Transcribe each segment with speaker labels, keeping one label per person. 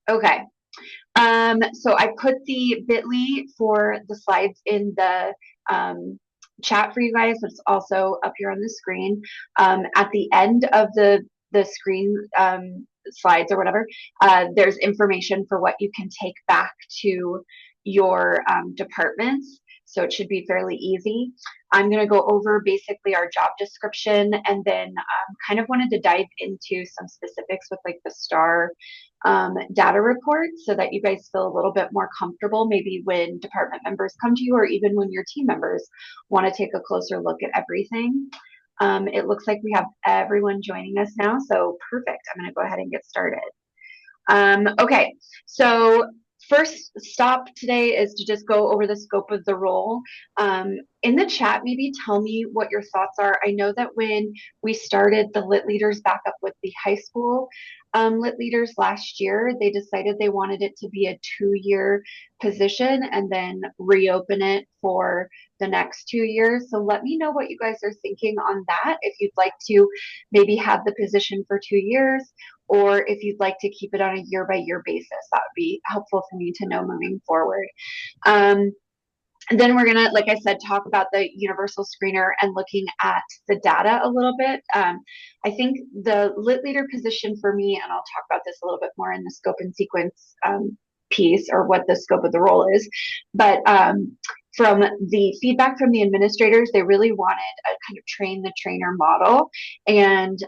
Speaker 1: Okay. So I put the bit.ly for the slides in the chat for you guys. It's also up here on the screen. At the end of the screen slides or whatever, there's information for what you can take back to your departments. So it should be fairly easy. I'm going to go over basically our job description and then kind of wanted to dive into some specifics with like the STAR data reports so that you guys feel a little bit more comfortable maybe when department members come to you or even when your team members want to take a closer look at everything. It looks like we have everyone joining us now, so perfect. I'm going to go ahead and get started. Okay, so first stop today is to just go over the scope of the role. In the chat, maybe tell me what your thoughts are. I know that when we started the lit leaders back up with the high school lit leaders last year, they decided they wanted it to be a 2-year position and then reopen it for the next 2 years. So let me know what you guys are thinking on that. If you'd like to maybe have the position for 2 years, or if you'd like to keep it on a year-by-year basis, that would be helpful for me to know moving forward. And then we're going to, like I said, talk about the universal screener and looking at the data a little bit. I think the lit leader position for me, and I'll talk about this a little bit more in the scope and sequence piece or what the scope of the role is, but from the feedback from the administrators, they really wanted a kind of train the trainer model. And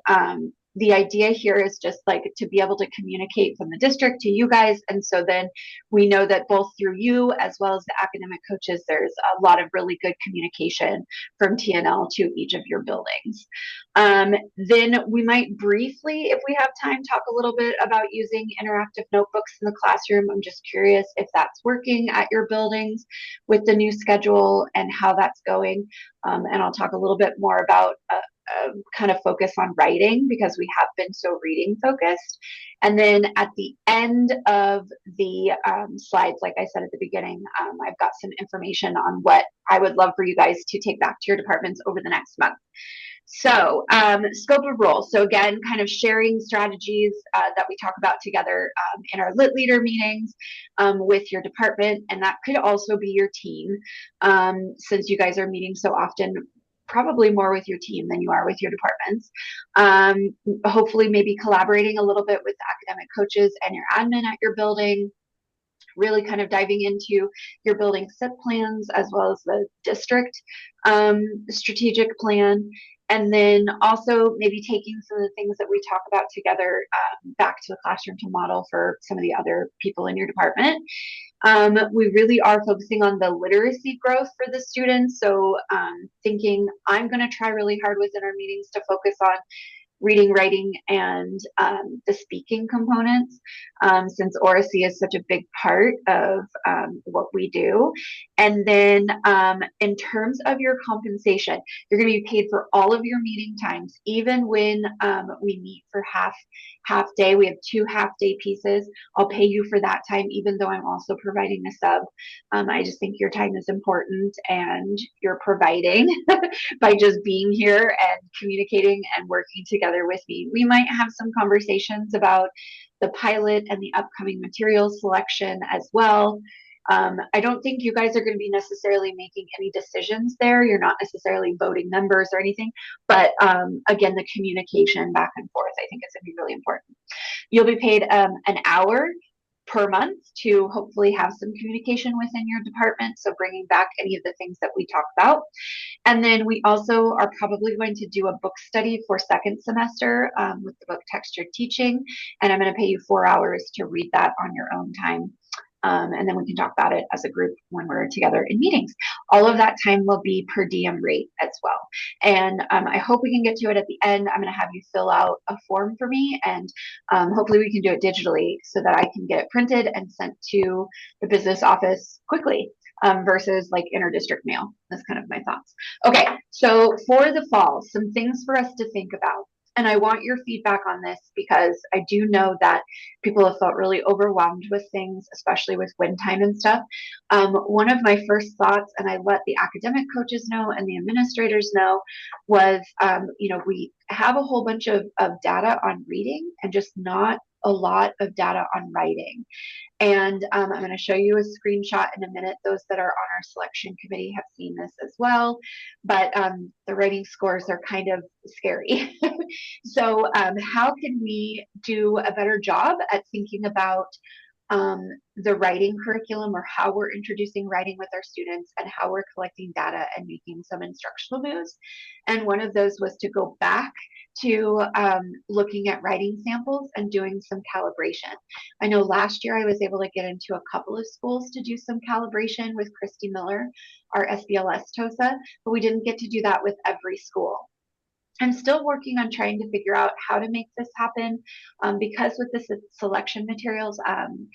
Speaker 1: the idea here is just like to be able to communicate from the district to you guys. And so then we know that both through you as well as the academic coaches, there's a lot of really good communication from TNL to each of your buildings. Then we might briefly, if we have time, talk a little bit about using interactive notebooks in the classroom. I'm just curious if that's working at your buildings with the new schedule and how that's going. And I'll talk a little bit more about kind of focus on writing because we have been so reading focused. And then at the end of the slides, like I said at the beginning, I've got some information on what I would love for you guys to take back to your departments over the next month. So scope of role. So again, kind of sharing strategies that we talk about together in our lit leader meetings with your department. And that could also be your team since you guys are meeting so often, probably more with your team than you are with your departments. Hopefully maybe collaborating a little bit with the academic coaches and your admin at your building, really kind of diving into your building SIP plans as well as the district strategic plan. And then also maybe taking some of the things that we talk about together back to the classroom to model for some of the other people in your department. We really are focusing on the literacy growth for the students. So thinking I'm going to try really hard within our meetings to focus on reading, writing, and the speaking components, since oracy is such a big part of what we do. And then in terms of your compensation, you're going to be paid for all of your meeting times, even when we meet for half day. We have 2 half-day pieces. I'll pay you for that time, even though I'm also providing a sub. I just think your time is important and you're providing by just being here and communicating and working together with me. We might have some conversations about the pilot and the upcoming materials selection as well. I don't think you guys are going to be necessarily making any decisions there. You're not necessarily voting members or anything, but again, the communication back and forth, I think is going to be really important. You'll be paid an hour per month to hopefully have some communication within your department. So bringing back any of the things that we talked about. And then we also are probably going to do a book study for second semester with the book Textured Teaching. And I'm going to pay you 4 hours to read that on your own time. And then we can talk about it as a group when we're together in meetings. All of that time will be per diem rate as well. And I hope we can get to it at the end. I'm going to have you fill out a form for me, and hopefully we can do it digitally so that I can get it printed and sent to the business office quickly versus like inter-district mail. That's kind of my thoughts. Okay, so for the fall, some things for us to think about. And I want your feedback on this because I do know that people have felt really overwhelmed with things, especially with win time and stuff. One of my first thoughts, and I let the academic coaches know and the administrators know, was, we have a whole bunch of data on reading and just not a lot of data on writing. And I'm going to show you a screenshot in a minute. Those that are on our selection committee have seen this as well, but the writing scores are kind of scary. So how can we do a better job at thinking about the writing curriculum, or how we're introducing writing with our students, and how we're collecting data and making some instructional moves? And one of those was to go back to looking at writing samples and doing some calibration. I know last year I was able to get into a couple of schools to do some calibration with Christy Miller, our SBLS TOSA, but we didn't get to do that with every school. I'm still working on trying to figure out how to make this happen, because with the selection materials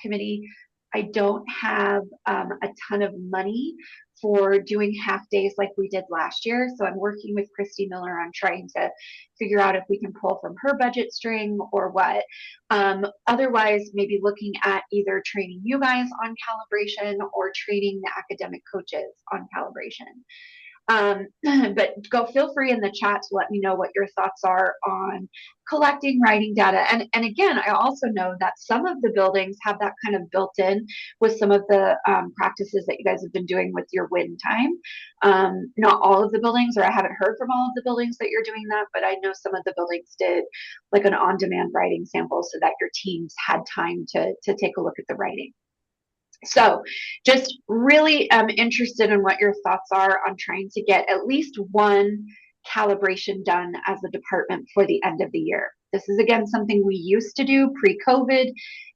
Speaker 1: committee, I don't have a ton of money for doing half days like we did last year. So I'm working with Christy Miller on trying to figure out if we can pull from her budget string or what. Otherwise, maybe looking at either training you guys on calibration or training the academic coaches on calibration. But feel free in the chat to let me know what your thoughts are on collecting writing data. And again, I also know that some of the buildings have that kind of built in with some of the practices that you guys have been doing with your win time. Not all of the buildings, or I haven't heard from all of the buildings that you're doing that, but I know some of the buildings did like an on-demand writing sample so that your teams had time to take a look at the writing. So just really interested in what your thoughts are on trying to get at least one calibration done as a department for the end of the year. This is, again, something we used to do pre-COVID,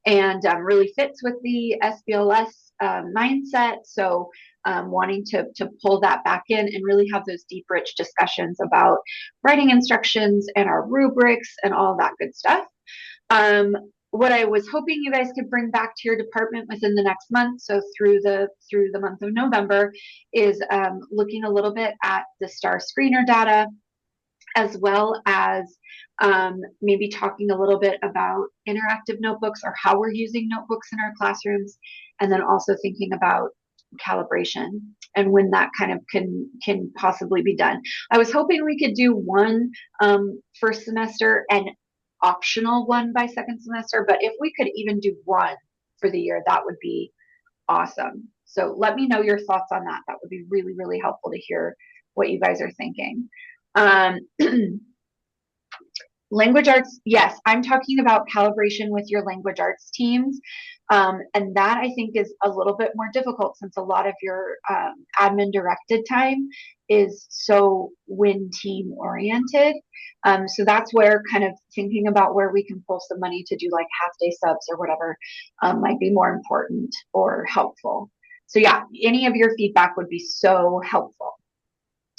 Speaker 1: and really fits with the SBLS mindset. So wanting to pull that back in and really have those deep, rich discussions about writing instructions and our rubrics and all that good stuff. What I was hoping you guys could bring back to your department within the next month, so through the month of November, is looking a little bit at the STAR screener data, as well as maybe talking a little bit about interactive notebooks, or how we're using notebooks in our classrooms, and then also thinking about calibration and when that kind of can possibly be done. I was hoping we could do one first semester and optional one by second semester, but if we could even do one for the year, that would be awesome. So let me know your thoughts on that. That would be really, really helpful to hear what you guys are thinking. Language arts, yes, I'm talking about calibration with your language arts teams. And that, I think, is a little bit more difficult, since a lot of your admin directed time is so win team oriented. So that's where kind of thinking about where we can pull some money to do like half day subs or whatever might be more important or helpful. So yeah, any of your feedback would be so helpful.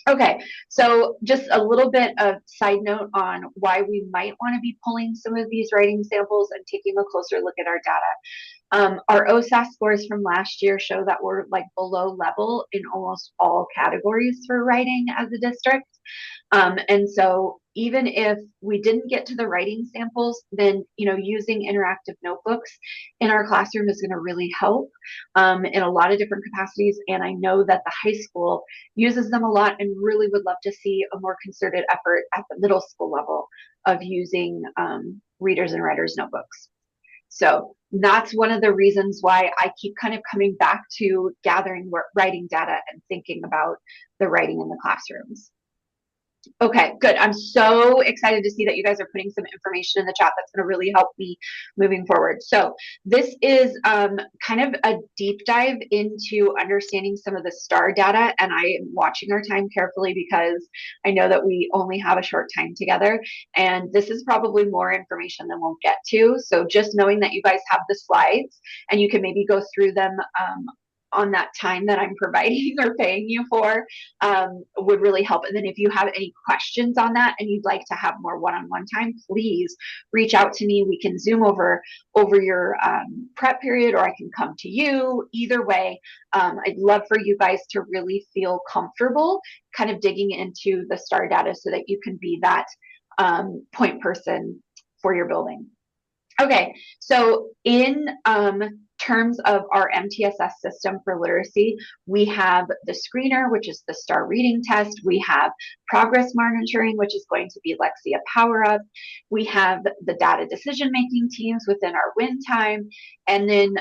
Speaker 1: Okay, so just a little bit of side note on why we might want to be pulling some of these writing samples and taking a closer look at our data. Our OSAS scores from last year show that we're like below level in almost all categories for writing as a district. And so even if we didn't get to the writing samples, then using interactive notebooks in our classroom is going to really help in a lot of different capacities. And I know that the high school uses them a lot, and really would love to see a more concerted effort at the middle school level of using readers and writers notebooks. So that's one of the reasons why I keep kind of coming back to gathering writing data and thinking about the writing in the classrooms. Okay, good. I'm so excited to see that you guys are putting some information in the chat. That's going to really help me moving forward. So this is kind of a deep dive into understanding some of the STAR data, and I am watching our time carefully because I know that we only have a short time together, and this is probably more information than we'll get to. So just knowing that you guys have the slides and you can maybe go through them on that time that I'm providing or paying you for would really help. And then if you have any questions on that and you'd like to have more one-on-one time, please reach out to me. We can Zoom over your prep period, or I can come to you. Either way, I'd love for you guys to really feel comfortable kind of digging into the STAR data so that you can be that point person for your building. Okay, so in terms of our MTSS system for literacy, we have the screener, which is the STAR reading test. We have progress monitoring, which is going to be Lexia Power Up. We have the data decision making teams within our win time. And then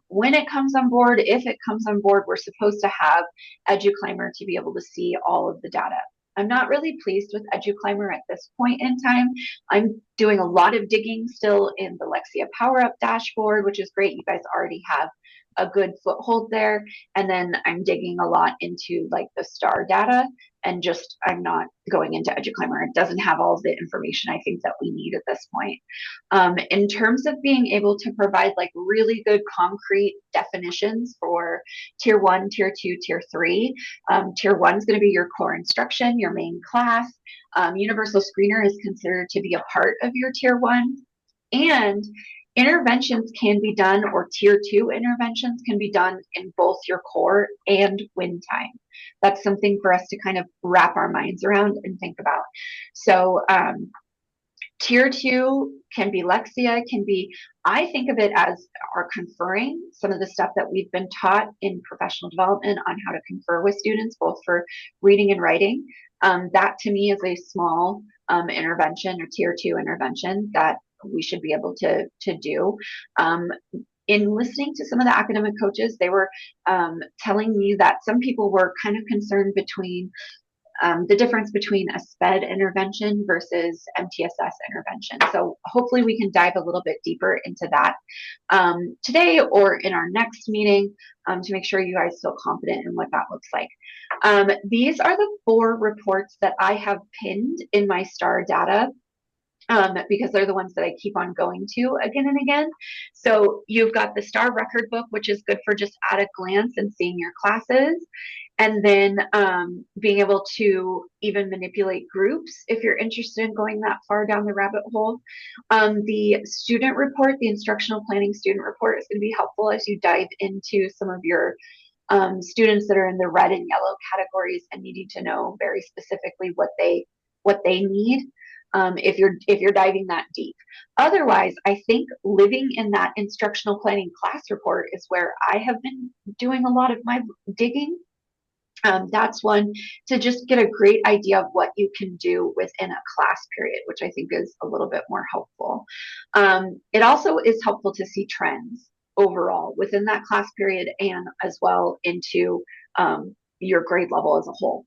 Speaker 1: when it comes on board, if it comes on board, we're supposed to have EduClimber to be able to see all of the data. I'm not really pleased with EduClimber at this point in time. I'm doing a lot of digging still in the Lexia Power Up dashboard, which is great. You guys already have a good foothold there. And then I'm digging a lot into like the STAR data, and just I'm not going into EduClimber. It doesn't have all the information I think that we need at this point. In terms of being able to provide like really good concrete definitions for tier 1, tier 2, tier 3, tier 1 is going to be your core instruction, your main class. Universal Screener is considered to be a part of your tier 1, and interventions can be done, or tier 2 interventions can be done in both your core and win time. That's something for us to kind of wrap our minds around and think about. So tier 2 can be Lexia, can be, I think of it as our conferring, some of the stuff that we've been taught in professional development on how to confer with students, both for reading and writing. That to me is a small intervention, or tier 2 intervention, that we should be able to do. In listening to some of the academic coaches, they were telling me that some people were kind of concerned between the difference between a SPED intervention versus MTSS intervention. So hopefully we can dive a little bit deeper into that today or in our next meeting to make sure you guys feel confident in what that looks like. These are the 4 reports that I have pinned in my STAR data, because they're the ones that I keep on going to again and again. So you've got the STAR record book, which is good for just at a glance and seeing your classes. And then being able to even manipulate groups if you're interested in going that far down the rabbit hole. The student report, the instructional planning student report, is going to be helpful as you dive into some of your students that are in the red and yellow categories and needing to know very specifically what they need. If you're diving that deep. Otherwise, I think living in that instructional planning class report is where I have been doing a lot of my digging. That's one to just get a great idea of what you can do within a class period, which I think is a little bit more helpful. It also is helpful to see trends overall within that class period, and as well into your grade level as a whole.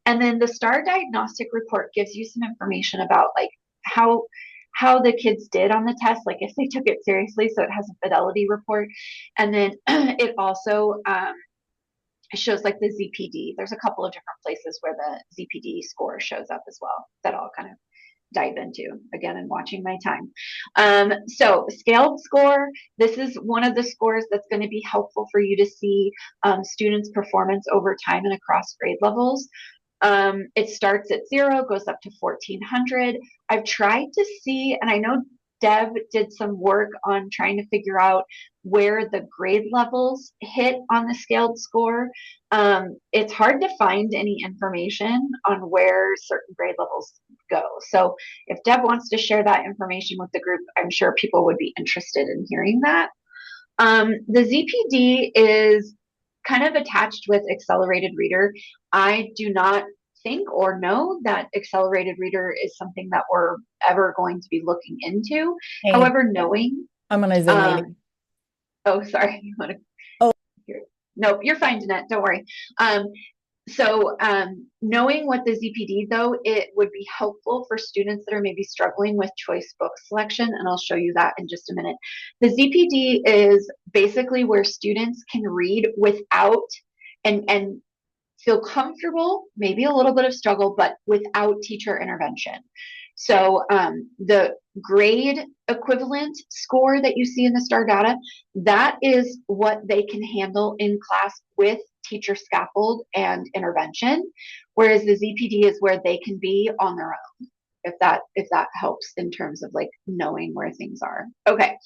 Speaker 1: And then the STAR diagnostic report gives you some information about like how the kids did on the test, like if they took it seriously. So it has a fidelity report. And then it also shows like the ZPD. There's a couple of different places where the ZPD score shows up as well that I'll kind of dive into again and watching my time. So scaled score, this is one of the scores that's going to be helpful for you to see students' performance over time and across grade levels. It starts at 0, goes up to 1400. I've tried to see, and I know Deb did some work on trying to figure out where the grade levels hit on the scaled score. It's hard to find any information on where certain grade levels go. So if Deb wants to share that information with the group, I'm sure people would be interested in hearing that. The ZPD is kind of attached with Accelerated Reader. I do not think or know that Accelerated Reader is something that we're ever going to be looking into.
Speaker 2: Hey,
Speaker 1: However, knowing
Speaker 2: I'm on a Zoom meeting.
Speaker 1: Oh, sorry. You want to?
Speaker 2: Oh,
Speaker 1: Nope, you're fine, Jeanette. Don't worry. So knowing what the ZPD, though, it would be helpful for students that are maybe struggling with choice book selection, and I'll show you that in just a minute. The ZPD is basically where students can read without and feel comfortable, maybe a little bit of struggle, but without teacher intervention. So the grade equivalent score that you see in the STAR data, that is what they can handle in class with teacher scaffold and intervention, whereas the ZPD is where they can be on their own, if that helps in terms of like knowing where things are. Okay.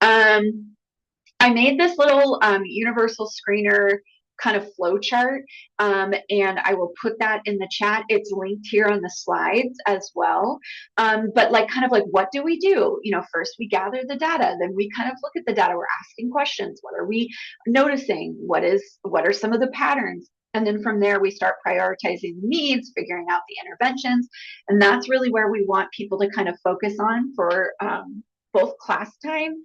Speaker 1: I made this little universal screener kind of flow chart, and I will put that in the chat. It's linked here on the slides as well. But like kind of like, what do we do? You know, first we gather the data, then we kind of look at the data. We're asking questions. What are we noticing? What are some of the patterns? And then from there, we start prioritizing the needs, figuring out the interventions. And that's really where we want people to kind of focus on for both class time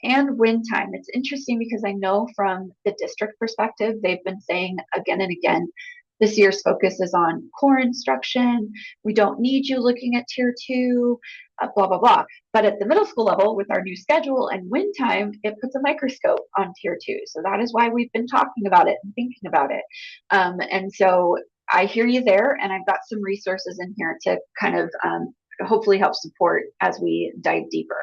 Speaker 1: and win time. It's interesting because I know from the district perspective, they've been saying again and again, this year's focus is on core instruction. We don't need you looking at tier two, blah, blah, blah. But at the middle school level, with our new schedule and win time, it puts a microscope on tier two. So that is why we've been talking about it and thinking about it. And so I hear you there, and I've got some resources in here to kind of hopefully help support as we dive deeper.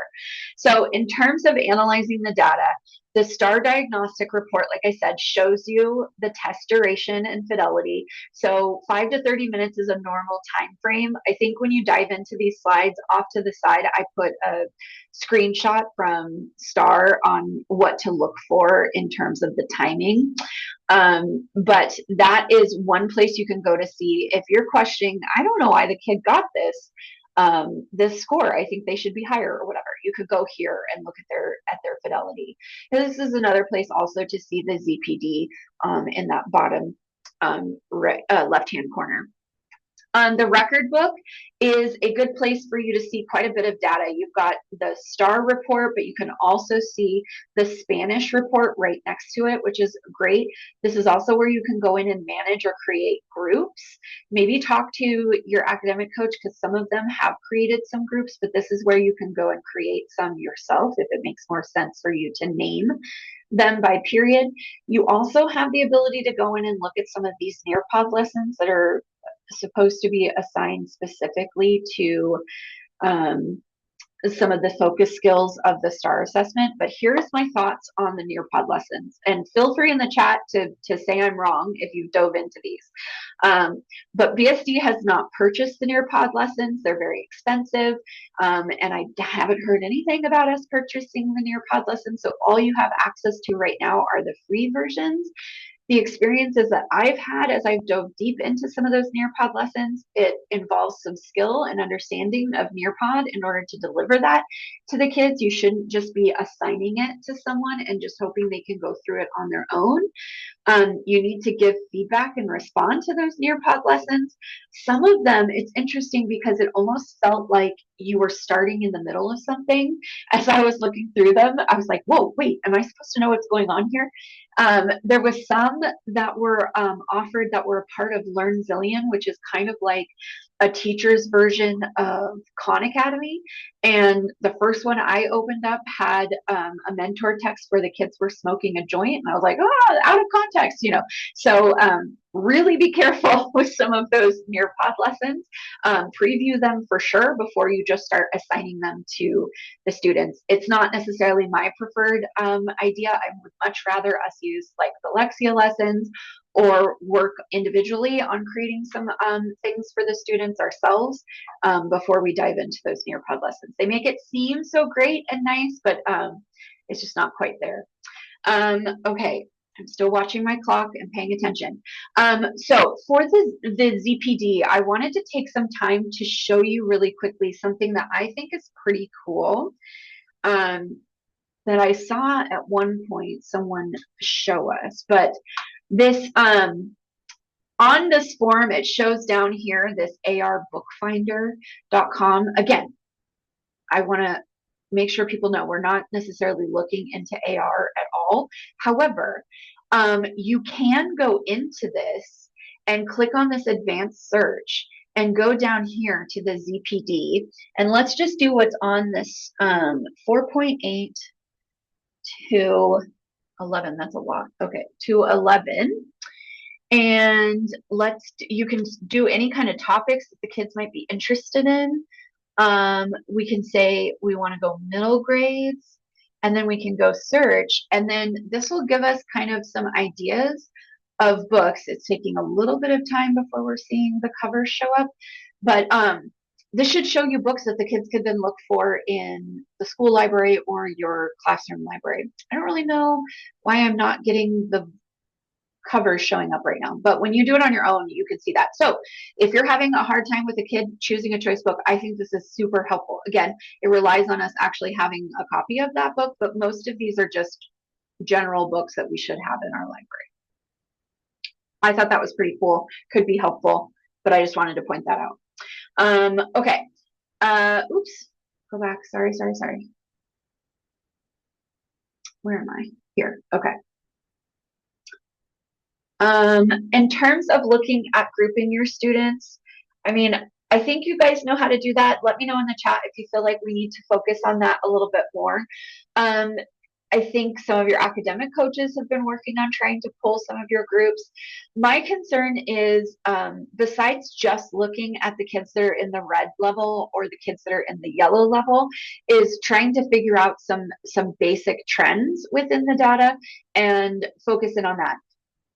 Speaker 1: So in terms of analyzing the data, the STAR diagnostic report, like I said, shows you the test duration and fidelity. So 5 to 30 minutes is a normal time frame. I think when you dive into these slides off to the side, I put a screenshot from STAR on what to look for in terms of the timing. But that is one place you can go to see if you're questioning, I don't know why the kid got this score. I think they should be higher or whatever. You could go here and look at their fidelity. This is another place also to see the ZPD in that bottom left-hand corner. The record book is a good place for you to see quite a bit of data. You've got the STAR report, but you can also see the Spanish report right next to it, which is great. This is also where you can go in and manage or create groups. Maybe talk to your academic coach, because some of them have created some groups, but this is where you can go and create some yourself if it makes more sense for you to name them by period. You also have the ability to go in and look at some of these Nearpod lessons that are supposed to be assigned specifically to some of the focus skills of the STAR assessment. But here's my thoughts on the Nearpod lessons. And feel free in the chat to say I'm wrong if you've dove into these. But BSD has not purchased the Nearpod lessons. They're very expensive. And I haven't heard anything about us purchasing the Nearpod lessons. So all you have access to right now are the free versions. The experiences that I've had as I've dove deep into some of those Nearpod lessons, it involves some skill and understanding of Nearpod in order to deliver that to the kids. You shouldn't just be assigning it to someone and just hoping they can go through it on their own. You need to give feedback and respond to those Nearpod lessons. Some of them, it's interesting because it almost felt like you were starting in the middle of something. As I was looking through them, I was like, whoa, wait, am I supposed to know what's going on here? There was some that were offered that were a part of Learn Zillion, which is kind of like a teacher's version of Khan Academy. And the first one I opened up had a mentor text where the kids were smoking a joint. And I was like, oh, out of context, you know. So really be careful with some of those Nearpod lessons. Preview them for sure before you just start assigning them to the students. It's not necessarily my preferred idea. I would much rather us use like the Lexia lessons or work individually on creating some things for the students ourselves before we dive into those Nearpod lessons. They make it seem so great and nice, but it's just not quite there. Okay, I'm still watching my clock and paying attention. So for the ZPD, I wanted to take some time to show you really quickly something that I think is pretty cool that I saw at one point someone show us, but this on this form, it shows down here this arbookfinder.com. Again, I want to make sure people know we're not necessarily looking into AR at all. However, you can go into this and click on this advanced search and go down here to the ZPD. And let's just do what's on this 4.8 to 11. That's a lot. Okay, to 11. And you can do any kind of topics that the kids might be interested in. We can say we want to go middle grades, and then we can go search. And then this will give us kind of some ideas of books. It's taking a little bit of time before we're seeing the covers show up, but this should show you books that the kids could then look for in the school library or your classroom library. I don't really know why I'm not getting the covers showing up right now. But when you do it on your own, you can see that. So if you're having a hard time with a kid choosing a choice book, I think this is super helpful. Again, it relies on us actually having a copy of that book, but most of these are just general books that we should have in our library. I thought that was pretty cool, could be helpful, but I just wanted to point that out. Okay. Oops, go back. Sorry. Where am I? Here. Okay. In terms of looking at grouping your students, I mean, I think you guys know how to do that. Let me know in the chat if you feel like we need to focus on that a little bit more. I think some of your academic coaches have been working on trying to pull some of your groups. My concern is, besides just looking at the kids that are in the red level or the kids that are in the yellow level, is trying to figure out some basic trends within the data and focus in on that.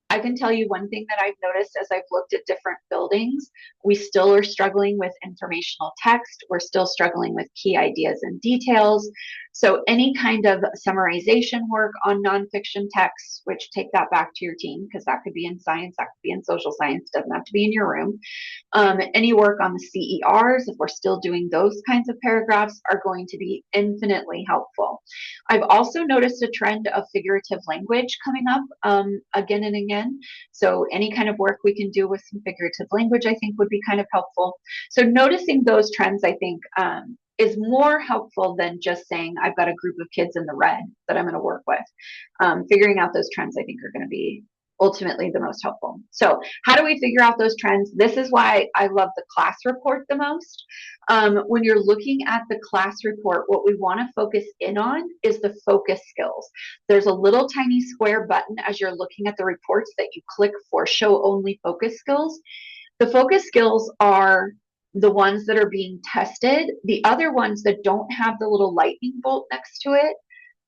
Speaker 1: I can tell you one thing that I've noticed as I've looked at different buildings, we still are struggling with informational text. We're still struggling with key ideas and details. So any kind of summarization work on nonfiction texts, which take that back to your team, because that could be in science, that could be in social science, doesn't have to be in your room. Any work on the CERs, if we're still doing those kinds of paragraphs, are going to be infinitely helpful. I've also noticed a trend of figurative language coming up again and again. So any kind of work we can do with some figurative language, I think, would be kind of helpful. So noticing those trends, I think, is more helpful than just saying, I've got a group of kids in the red that I'm going to work with. Figuring out those trends, I think, are going to be ultimately the most helpful. So how do we figure out those trends? This is why I love the class report the most. When you're looking at the class report, what we want to focus in on is the focus skills. There's a little tiny square button as you're looking at the reports that you click for show only focus skills. The focus skills are the ones that are being tested. The other ones that don't have the little lightning bolt next to it,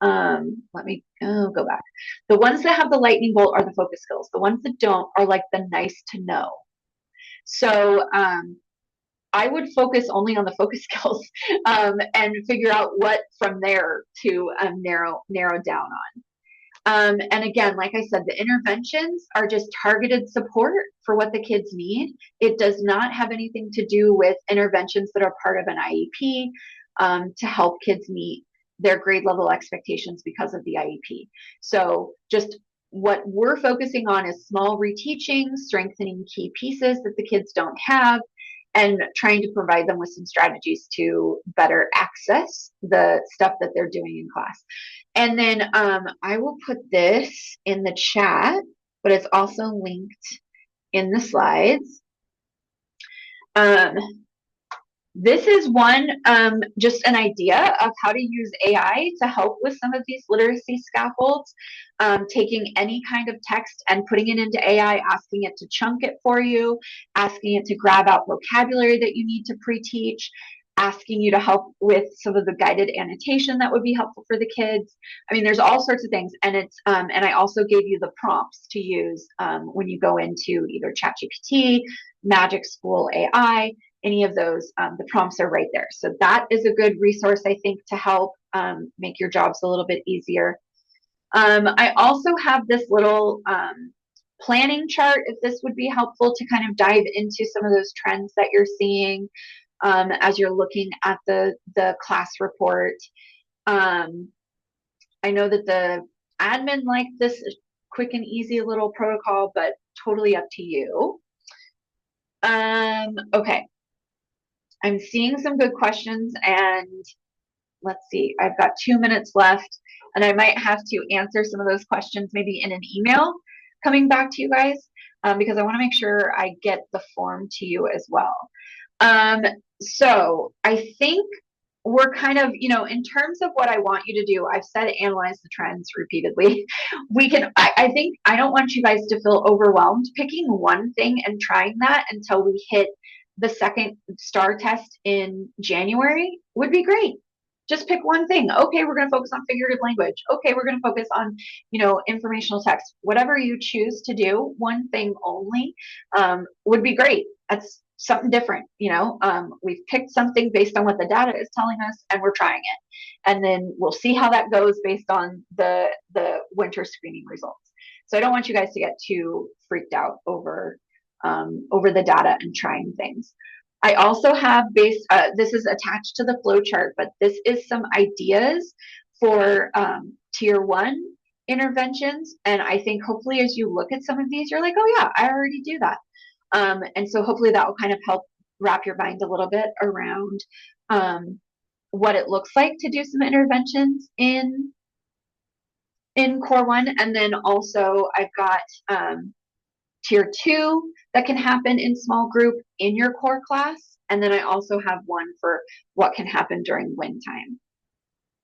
Speaker 1: let me go back. The ones that have the lightning bolt are the focus skills. The ones that don't are like the nice to know. So I would focus only on the focus skills and figure out what from there to narrow down on. And again, like I said, the interventions are just targeted support for what the kids need. It does not have anything to do with interventions that are part of an IEP to help kids meet their grade level expectations because of the IEP. So just what we're focusing on is small reteaching, strengthening key pieces that the kids don't have, and trying to provide them with some strategies to better access the stuff that they're doing in class. And then I will put this in the chat, but it's also linked in the slides. This is one, just an idea of how to use AI to help with some of these literacy scaffolds. Taking any kind of text and putting it into AI, asking it to chunk it for you, asking it to grab out vocabulary that you need to pre-teach, asking you to help with some of the guided annotation that would be helpful for the kids. I mean, there's all sorts of things. And it's and I also gave you the prompts to use when you go into either ChatGPT, Magic School AI, any of those, the prompts are right there. So that is a good resource, I think, to help make your jobs a little bit easier. I also have this little planning chart, if this would be helpful to kind of dive into some of those trends that you're seeing as you're looking at the class report. I know that the admin liked this quick and easy little protocol, but totally up to you. Okay. I'm seeing some good questions, and let's see, I've got 2 minutes left, and I might have to answer some of those questions maybe in an email coming back to you guys, because I want to make sure I get the form to you as well. So I think we're kind of, in terms of what I want you to do, I've said analyze the trends repeatedly. I think I don't want you guys to feel overwhelmed. Picking one thing and trying that until we hit the second STAR test in January would be great. Just pick one thing. Okay, we're going to focus on figurative language. Okay, we're going to focus on, informational text. Whatever you choose to do, one thing only would be great. That's something different. We've picked something based on what the data is telling us, and we're trying it. And then we'll see how that goes based on the winter screening results. So I don't want you guys to get too freaked out over the data and trying things. I also have this is attached to the flow chart, but this is some ideas for tier 1 interventions. And I think hopefully as you look at some of these, you're like, oh yeah, I already do that. And so hopefully that will kind of help wrap your mind a little bit around what it looks like to do some interventions in core 1. And then also I've got tier 2 that can happen in small group in your core class. And then I also have one for what can happen during wind time.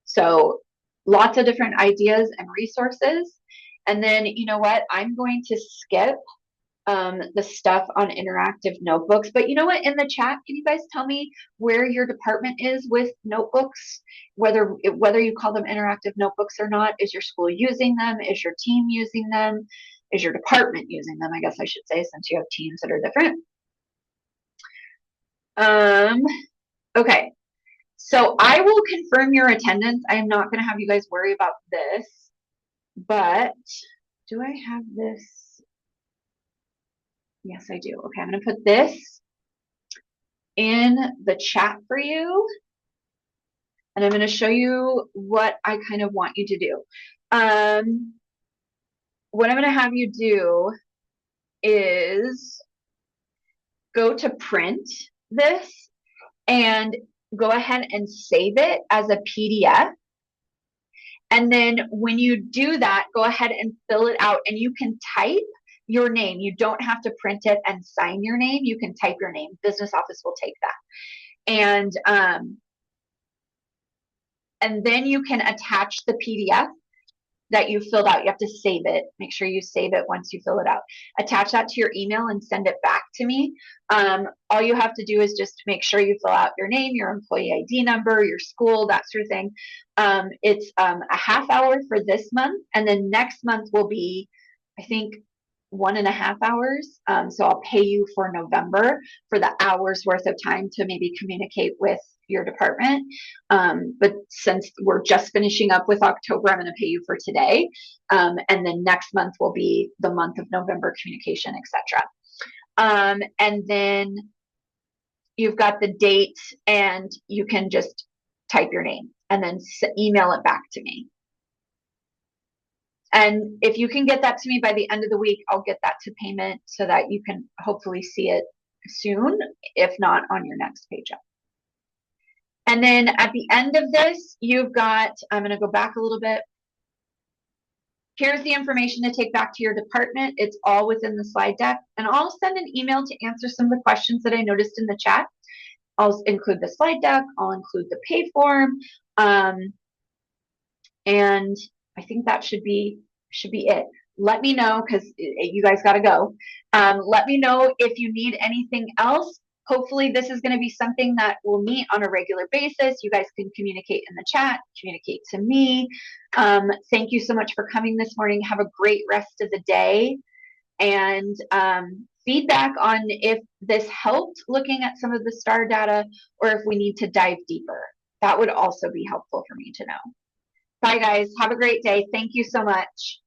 Speaker 1: So lots of different ideas and resources. And then, you know what, I'm going to skip the stuff on interactive notebooks. But you know what, in the chat, can you guys tell me where your department is with notebooks, whether you call them interactive notebooks or not? Is your school using them? Is your team using them? Is your department using them? I guess I should say, since you have teams that are different. Okay, so I will confirm your attendance. I am not going to have you guys worry about this, but do I have this? Yes, I do. Okay, I'm going to put this in the chat for you, and I'm going to show you what I kind of want you to do. What I'm going to have you do is go to print this and go ahead and save it as a PDF. And then when you do that, go ahead and fill it out, and you can type your name. You don't have to print it and sign your name. You can type your name. Business office will take that. And then you can attach the PDF that you filled out. You have to save it. Make sure you save it once you fill it out. Attach that to your email and send it back to me. All you have to do is just make sure you fill out your name, your employee ID number, your school, that sort of thing. It's a half hour for this month, and then next month will be, I think, 1.5 hours. So I'll pay you for November for the hours worth of time to maybe communicate with your department. But since we're just finishing up with October, I'm going to pay you for today. And then next month will be the month of November communication, etc. And then you've got the date, and you can just type your name and then email it back to me. And if you can get that to me by the end of the week, I'll get that to payment so that you can hopefully see it soon, if not on your next paycheck. And then at the end of this, you've got, I'm going to go back a little bit. Here's the information to take back to your department. It's all within the slide deck. And I'll send an email to answer some of the questions that I noticed in the chat. I'll include the slide deck. I'll include the pay form. And I think that should be it. Let me know, because you guys got to go. Let me know if you need anything else. Hopefully this is going to be something that we'll meet on a regular basis. You guys can communicate in the chat, communicate to me. Thank you so much for coming this morning. Have a great rest of the day. And feedback on if this helped looking at some of the STAR data, or if we need to dive deeper. That would also be helpful for me to know. Bye, guys. Have a great day. Thank you so much.